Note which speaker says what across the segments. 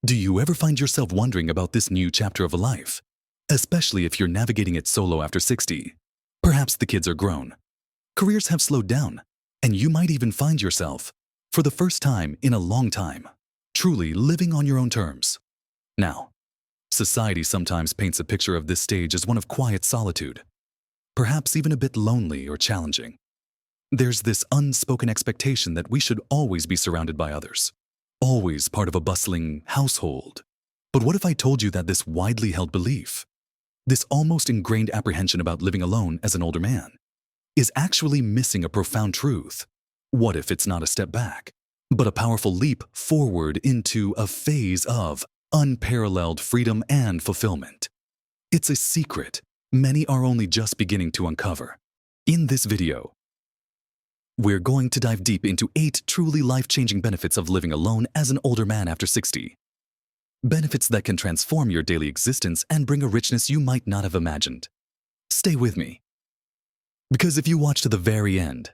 Speaker 1: Do you ever find yourself wondering about this new chapter of a life? Especially if you're navigating it solo after 60. Perhaps the kids are grown. Careers have slowed down, and you might even find yourself, for the first time in a long time, truly living on your own terms. Now, society sometimes paints a picture of this stage as one of quiet solitude, perhaps even a bit lonely or challenging. There's this unspoken expectation that we should always be surrounded by others, always part of a bustling household. But what if I told you that this widely held belief, this almost ingrained apprehension about living alone as an older man, is actually missing a profound truth? What if it's not a step back, but a powerful leap forward into a phase of unparalleled freedom and fulfillment? It's a secret many are only just beginning to uncover. In this video, we're going to dive deep into 8 truly life-changing benefits of living alone as an older man after 60. Benefits that can transform your daily existence and bring a richness you might not have imagined. Stay with me, because if you watch to the very end,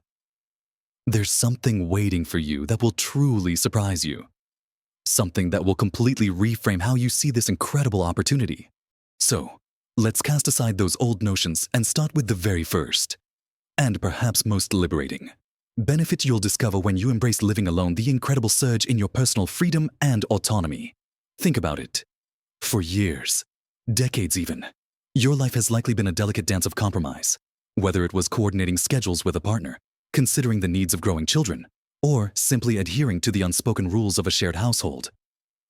Speaker 1: there's something waiting for you that will truly surprise you. Something that will completely reframe how you see this incredible opportunity. So, let's cast aside those old notions and start with the very first, and perhaps most liberating benefit you'll discover when you embrace living alone: the incredible surge in your personal freedom and autonomy. Think about it. For years, decades even, your life has likely been a delicate dance of compromise, whether it was coordinating schedules with a partner, considering the needs of growing children, or simply adhering to the unspoken rules of a shared household.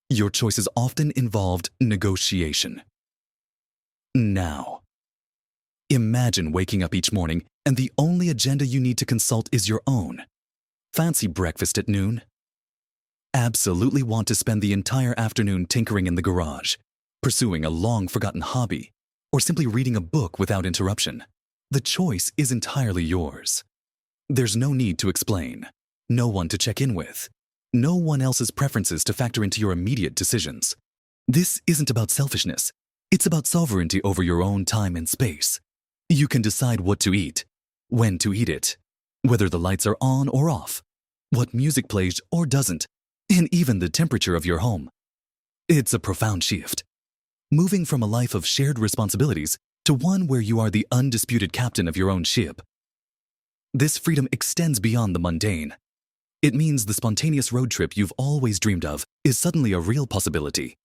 Speaker 1: Your choices often involved negotiation. Now, imagine waking up each morning and the only agenda you need to consult is your own. Fancy breakfast at noon? Absolutely want to spend the entire afternoon tinkering in the garage, pursuing a long-forgotten hobby, or simply reading a book without interruption? The choice is entirely yours. There's no need to explain, no one to check in with, no one else's preferences to factor into your immediate decisions. This isn't about selfishness. It's about sovereignty over your own time and space. You can decide what to eat, when to eat it, whether the lights are on or off, what music plays or doesn't, and even the temperature of your home. It's a profound shift, moving from a life of shared responsibilities to one where you are the undisputed captain of your own ship. This freedom extends beyond the mundane. It means the spontaneous road trip you've always dreamed of is suddenly a real possibility,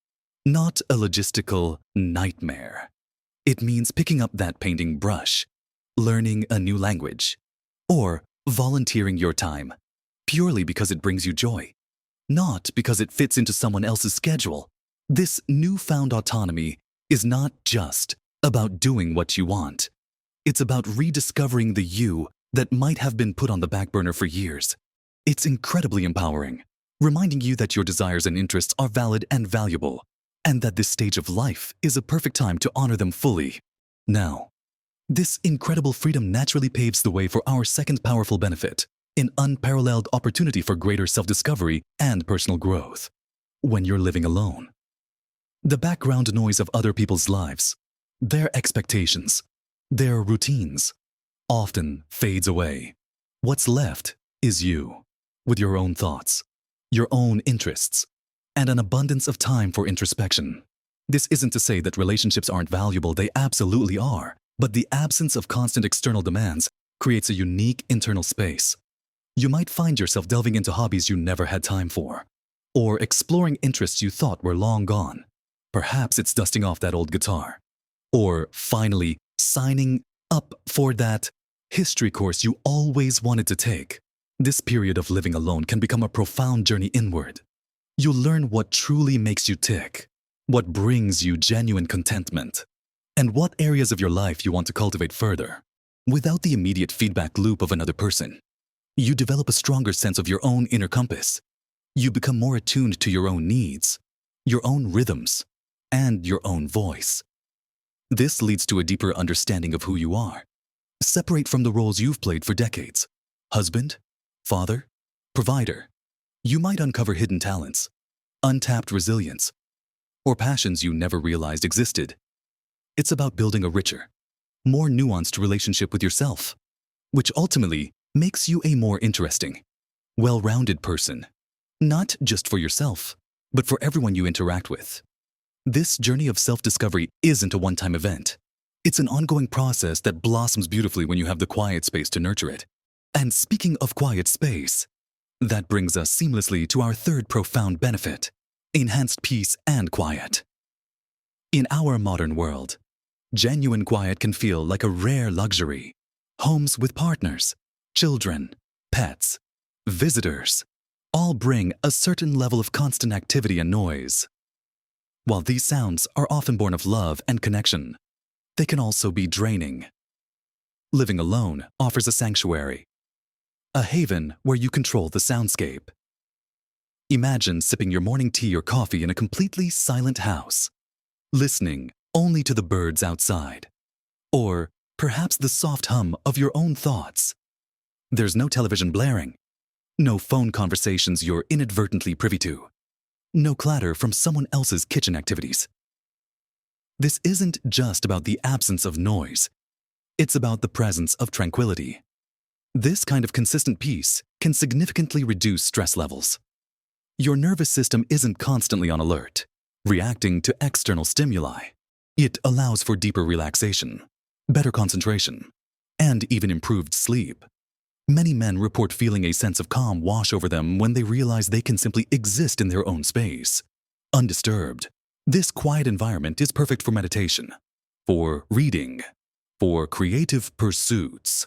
Speaker 1: not a logistical nightmare. It means picking up that painting brush, learning a new language, or volunteering your time purely because it brings you joy, not because it fits into someone else's schedule. This newfound autonomy is not just about doing what you want. It's about rediscovering the you that might have been put on the back burner for years. It's incredibly empowering, reminding you that your desires and interests are valid and valuable, and that this stage of life is a perfect time to honor them fully. Now, this incredible freedom naturally paves the way for our second powerful benefit: an unparalleled opportunity for greater self-discovery and personal growth. When you're living alone, the background noise of other people's lives, their expectations, their routines, often fades away. What's left is you, with your own thoughts, your own interests, and an abundance of time for introspection. This isn't to say that relationships aren't valuable, they absolutely are, but the absence of constant external demands creates a unique internal space. You might find yourself delving into hobbies you never had time for, or exploring interests you thought were long gone. Perhaps it's dusting off that old guitar, or finally signing up for that history course you always wanted to take. This period of living alone can become a profound journey inward. You'll learn what truly makes you tick, what brings you genuine contentment, and what areas of your life you want to cultivate further. Without the immediate feedback loop of another person, you develop a stronger sense of your own inner compass. You become more attuned to your own needs, your own rhythms, and your own voice. This leads to a deeper understanding of who you are. Separate from the roles you've played for decades: husband, father, provider. You might uncover hidden talents, untapped resilience, or passions you never realized existed. It's about building a richer, more nuanced relationship with yourself, which ultimately makes you a more interesting, well-rounded person, not just for yourself, but for everyone you interact with. This journey of self-discovery isn't a one-time event. It's an ongoing process that blossoms beautifully when you have the quiet space to nurture it. And speaking of quiet space, that brings us seamlessly to our third profound benefit: enhanced peace and quiet. In our modern world, genuine quiet can feel like a rare luxury. Homes with partners, children, pets, visitors, all bring a certain level of constant activity and noise. While these sounds are often born of love and connection, they can also be draining. Living alone offers a sanctuary, a haven where you control the soundscape. Imagine sipping your morning tea or coffee in a completely silent house, listening only to the birds outside, or perhaps the soft hum of your own thoughts. There's no television blaring, no phone conversations you're inadvertently privy to, no clatter from someone else's kitchen activities. This isn't just about the absence of noise, it's about the presence of tranquility. This kind of consistent peace can significantly reduce stress levels. Your nervous system isn't constantly on alert, reacting to external stimuli. It allows for deeper relaxation, better concentration, and even improved sleep. Many men report feeling a sense of calm wash over them when they realize they can simply exist in their own space, undisturbed. This quiet environment is perfect for meditation, for reading, for creative pursuits,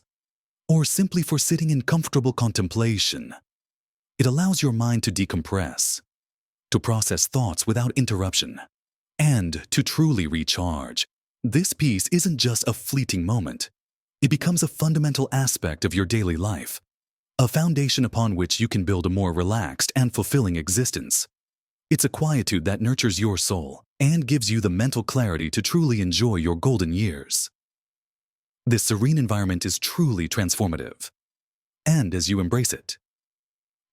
Speaker 1: or simply for sitting in comfortable contemplation. It allows your mind to decompress, to process thoughts without interruption, and to truly recharge. This peace isn't just a fleeting moment. It becomes a fundamental aspect of your daily life, a foundation upon which you can build a more relaxed and fulfilling existence. It's a quietude that nurtures your soul and gives you the mental clarity to truly enjoy your golden years. This serene environment is truly transformative. And as you embrace it,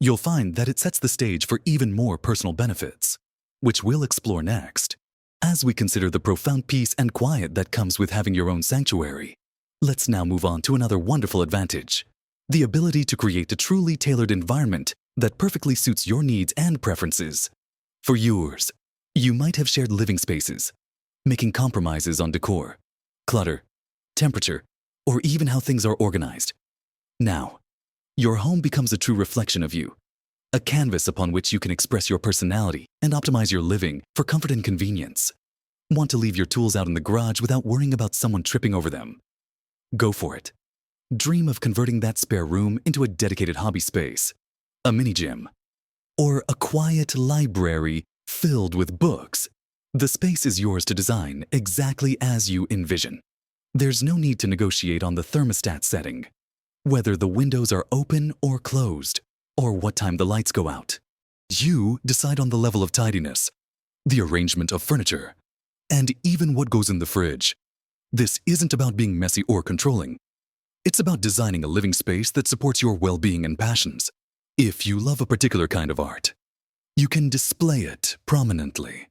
Speaker 1: you'll find that it sets the stage for even more personal benefits, which we'll explore next. As we consider the profound peace and quiet that comes with having your own sanctuary, let's now move on to another wonderful advantage: the ability to create a truly tailored environment that perfectly suits your needs and preferences. For years, you might have shared living spaces, making compromises on decor, clutter, temperature, or even how things are organized. Now, your home becomes a true reflection of you, a canvas upon which you can express your personality and optimize your living for comfort and convenience. Want to leave your tools out in the garage without worrying about someone tripping over them? Go for it. Dream of converting that spare room into a dedicated hobby space, a mini gym, or a quiet library filled with books. The space is yours to design exactly as you envision. There's no need to negotiate on the thermostat setting, whether the windows are open or closed, or what time the lights go out. You decide on the level of tidiness, the arrangement of furniture, and even what goes in the fridge. This isn't about being messy or controlling. It's about designing a living space that supports your well-being and passions. If you love a particular kind of art, you can display it prominently.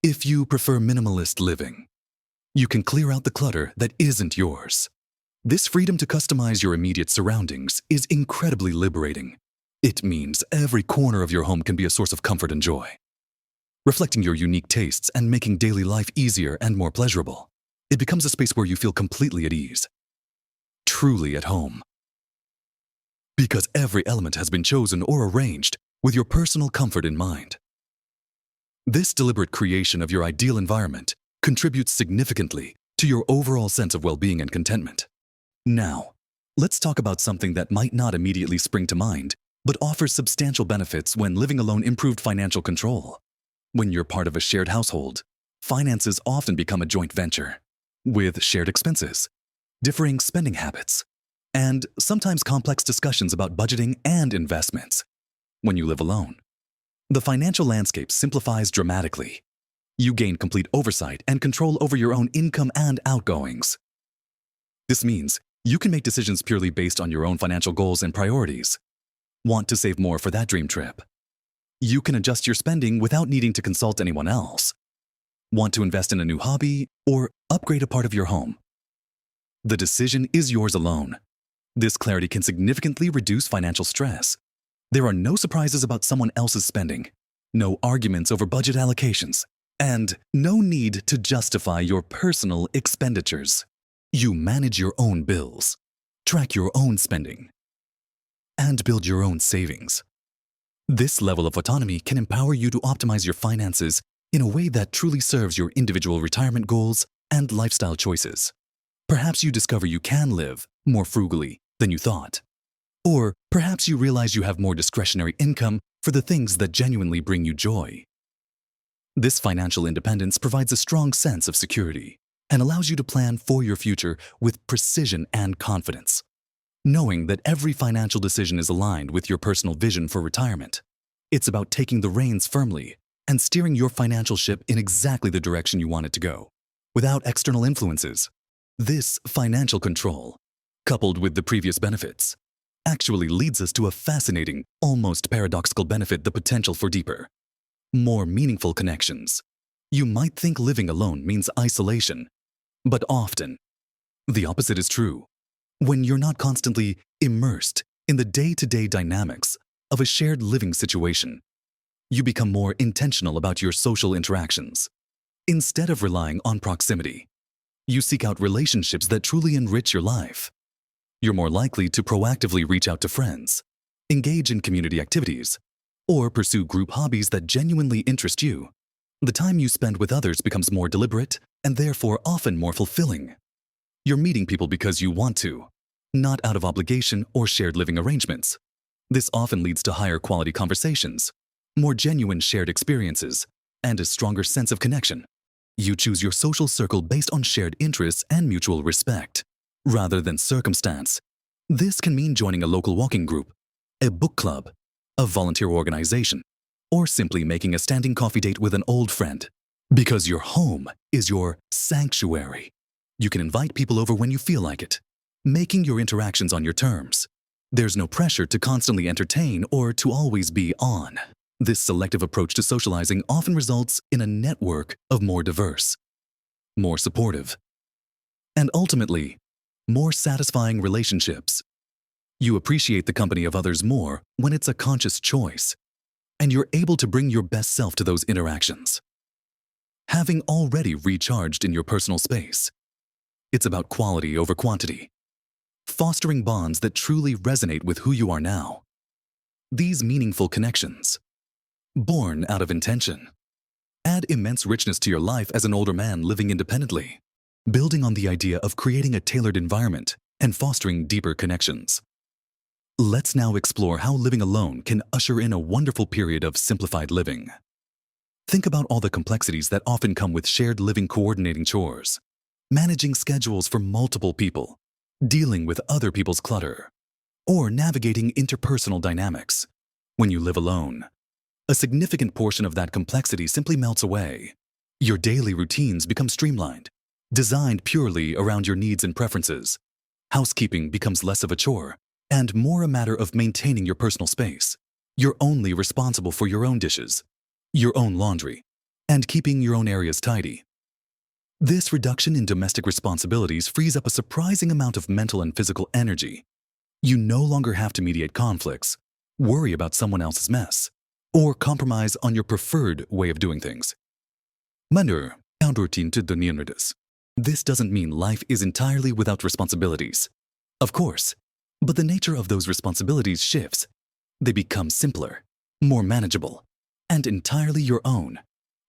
Speaker 1: If you prefer minimalist living, you can clear out the clutter that isn't yours. This freedom to customize your immediate surroundings is incredibly liberating. It means every corner of your home can be a source of comfort and joy, reflecting your unique tastes and making daily life easier and more pleasurable. It becomes a space where you feel completely at ease, truly at home. Because every element has been chosen or arranged with your personal comfort in mind. This deliberate creation of your ideal environment contributes significantly to your overall sense of well-being and contentment. Now, let's talk about something that might not immediately spring to mind, but offers substantial benefits when living alone: improved financial control. When you're part of a shared household, finances often become a joint venture, with shared expenses, differing spending habits, and sometimes complex discussions about budgeting and investments. When you live alone, the financial landscape simplifies dramatically. You gain complete oversight and control over your own income and outgoings. This means you can make decisions purely based on your own financial goals and priorities. Want to save more for that dream trip? You can adjust your spending without needing to consult anyone else. Want to invest in a new hobby or upgrade a part of your home? The decision is yours alone. This clarity can significantly reduce financial stress. There are no surprises about someone else's spending. no arguments over budget allocations, and no need to justify your personal expenditures. You manage your own bills, track your own spending, and build your own savings. This level of autonomy can empower you to optimize your finances in a way that truly serves your individual retirement goals and lifestyle choices. Perhaps you discover you can live more frugally than you thought. Or perhaps you realize you have more discretionary income for the things that genuinely bring you joy. This financial independence provides a strong sense of security and allows you to plan for your future with precision and confidence, knowing that every financial decision is aligned with your personal vision for retirement. It's about taking the reins firmly and steering your financial ship in exactly the direction you want it to go, without external influences. This financial control, coupled with the previous benefits, actually leads us to a fascinating, almost paradoxical benefit: the potential for deeper, more meaningful connections. You might think living alone means isolation, but often the opposite is true. When you're not constantly immersed in the day-to-day dynamics of a shared living situation, you become more intentional about your social interactions. Instead of relying on proximity, you seek out relationships that truly enrich your life. You're more likely to proactively reach out to friends, engage in community activities, or pursue group hobbies that genuinely interest you. The time you spend with others becomes more deliberate and therefore often more fulfilling. You're meeting people because you want to, not out of obligation or shared living arrangements. This often leads to higher quality conversations, more genuine shared experiences, and a stronger sense of connection. You choose your social circle based on shared interests and mutual respect, rather than circumstance. This can mean joining a local walking group, a book club, a volunteer organization, or simply making a standing coffee date with an old friend. Because your home is your sanctuary, you can invite people over when you feel like it, making your interactions on your terms. There's no pressure to constantly entertain or to always be on. This selective approach to socializing often results in a network of more diverse, more supportive, and ultimately, more satisfying relationships. You appreciate the company of others more when it's a conscious choice, and you're able to bring your best self to those interactions. Having already recharged in your personal space, it's about quality over quantity, fostering bonds that truly resonate with who you are now. These meaningful connections, born out of intention, add immense richness to your life as an older man living independently, building on the idea of creating a tailored environment and fostering deeper connections. Let's now explore how living alone can usher in a wonderful period of simplified living. Think about all the complexities that often come with shared living: coordinating chores, managing schedules for multiple people, dealing with other people's clutter, or navigating interpersonal dynamics. When you live alone, a significant portion of that complexity simply melts away. Your daily routines become streamlined, designed purely around your needs and preferences. Housekeeping becomes less of a chore and more a matter of maintaining your personal space. You're only responsible for your own dishes, your own laundry, and keeping your own areas tidy. This reduction in domestic responsibilities frees up a surprising amount of mental and physical energy. You no longer have to mediate conflicts, worry about someone else's mess, or compromise on your preferred way of doing things. Manur, counterroutine to the. This doesn't mean life is entirely without responsibilities. Of course, but the nature of those responsibilities shifts. They become simpler, more manageable, and entirely your own.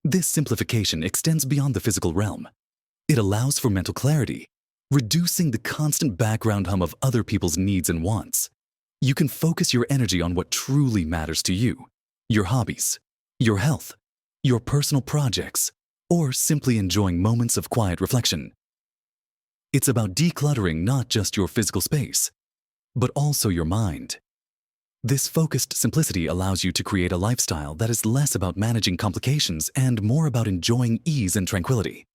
Speaker 1: This simplification extends beyond the physical realm. It allows for mental clarity, reducing the constant background hum of other people's needs and wants. You can focus your energy on what truly matters to you: your hobbies, your health, your personal projects, or simply enjoying moments of quiet reflection. It's about decluttering not just your physical space, but also your mind. This focused simplicity allows you to create a lifestyle that is less about managing complications and more about enjoying ease and tranquility.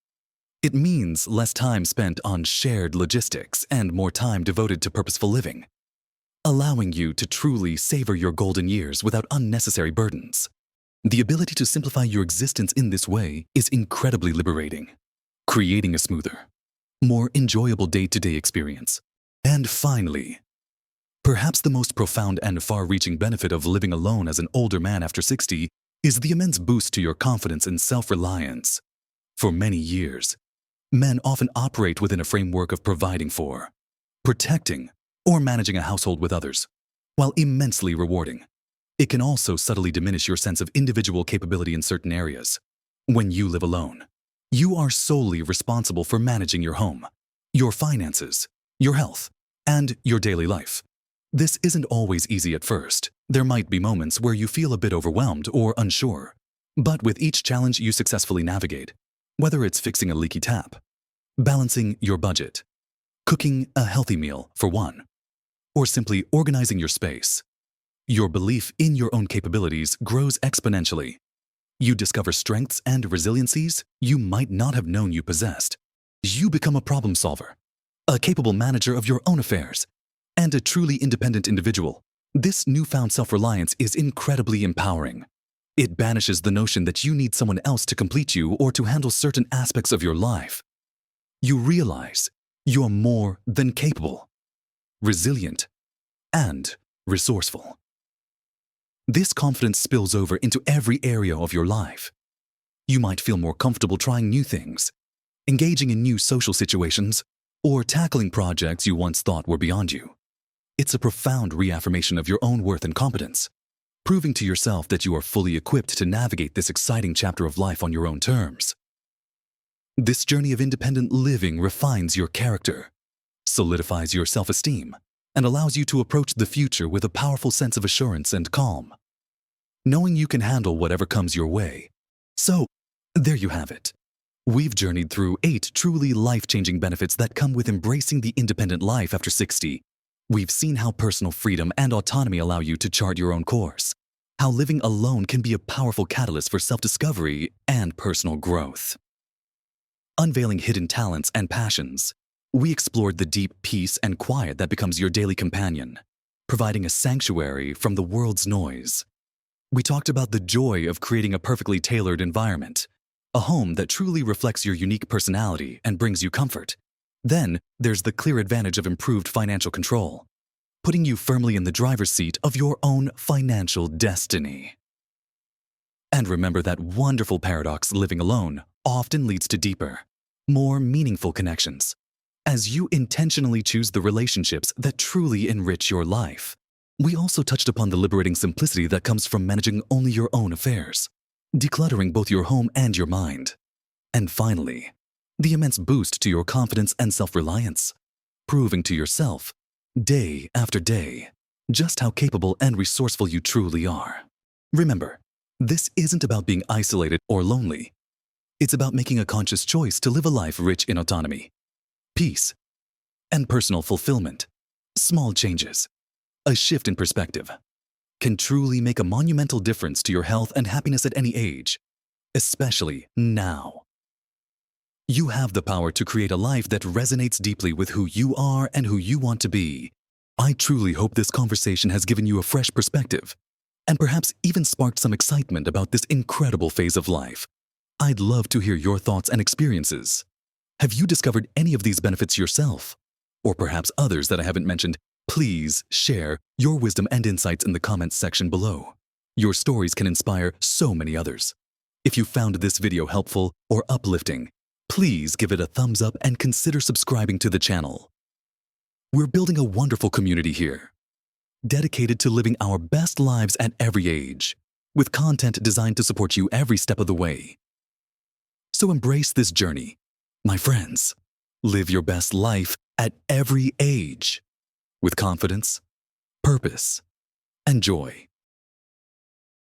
Speaker 1: It means less time spent on shared logistics and more time devoted to purposeful living, allowing you to truly savor your golden years without unnecessary burdens. The ability to simplify your existence in this way is incredibly liberating, creating a smoother, more enjoyable day-to-day experience. And finally, perhaps the most profound and far-reaching benefit of living alone as an older man after 60 is the immense boost to your confidence and self-reliance. For many years, men often operate within a framework of providing for, protecting, or managing a household with others. While immensely rewarding, it can also subtly diminish your sense of individual capability in certain areas. When you live alone, you are solely responsible for managing your home, your finances, your health, and your daily life. This isn't always easy at first. There might be moments where you feel a bit overwhelmed or unsure. But with each challenge you successfully navigate, whether it's fixing a leaky tap, balancing your budget, cooking a healthy meal for one, or simply organizing your space, your belief in your own capabilities grows exponentially. You discover strengths and resiliencies you might not have known you possessed. You become a problem solver, a capable manager of your own affairs, and a truly independent individual. This newfound self-reliance is incredibly empowering. It banishes the notion that you need someone else to complete you or to handle certain aspects of your life. You realize you're more than capable, resilient, and resourceful. This confidence spills over into every area of your life. You might feel more comfortable trying new things, engaging in new social situations, or tackling projects you once thought were beyond you. It's a profound reaffirmation of your own worth and competence, proving to yourself that you are fully equipped to navigate this exciting chapter of life on your own terms. This journey of independent living refines your character, solidifies your self-esteem, and allows you to approach the future with a powerful sense of assurance and calm, knowing you can handle whatever comes your way. So, there you have it. We've journeyed through 8 truly life-changing benefits that come with embracing the independent life after 60. We've seen how personal freedom and autonomy allow you to chart your own course, how living alone can be a powerful catalyst for self-discovery and personal growth. Unveiling hidden talents and passions, we explored the deep peace and quiet that becomes your daily companion, providing a sanctuary from the world's noise. We talked about the joy of creating a perfectly tailored environment, a home that truly reflects your unique personality and brings you comfort. Then, there's the clear advantage of improved financial control, putting you firmly in the driver's seat of your own financial destiny. And remember that wonderful paradox: living alone often leads to deeper, more meaningful connections, as you intentionally choose the relationships that truly enrich your life. We also touched upon the liberating simplicity that comes from managing only your own affairs, decluttering both your home and your mind. And finally, the immense boost to your confidence and self-reliance, proving to yourself, day after day, just how capable and resourceful you truly are. Remember, this isn't about being isolated or lonely. It's about making a conscious choice to live a life rich in autonomy, peace, and personal fulfillment. Small changes, a shift in perspective, can truly make a monumental difference to your health and happiness at any age, especially now. You have the power to create a life that resonates deeply with who you are and who you want to be. I truly hope this conversation has given you a fresh perspective and perhaps even sparked some excitement about this incredible phase of life. I'd love to hear your thoughts and experiences. Have you discovered any of these benefits yourself? Or perhaps others that I haven't mentioned? Please share your wisdom and insights in the comments section below. Your stories can inspire so many others. If you found this video helpful or uplifting, please give it a thumbs up and consider subscribing to the channel. We're building a wonderful community here, dedicated to living our best lives at every age, with content designed to support you every step of the way. So embrace this journey, my friends. Live your best life at every age, with confidence, purpose, and joy.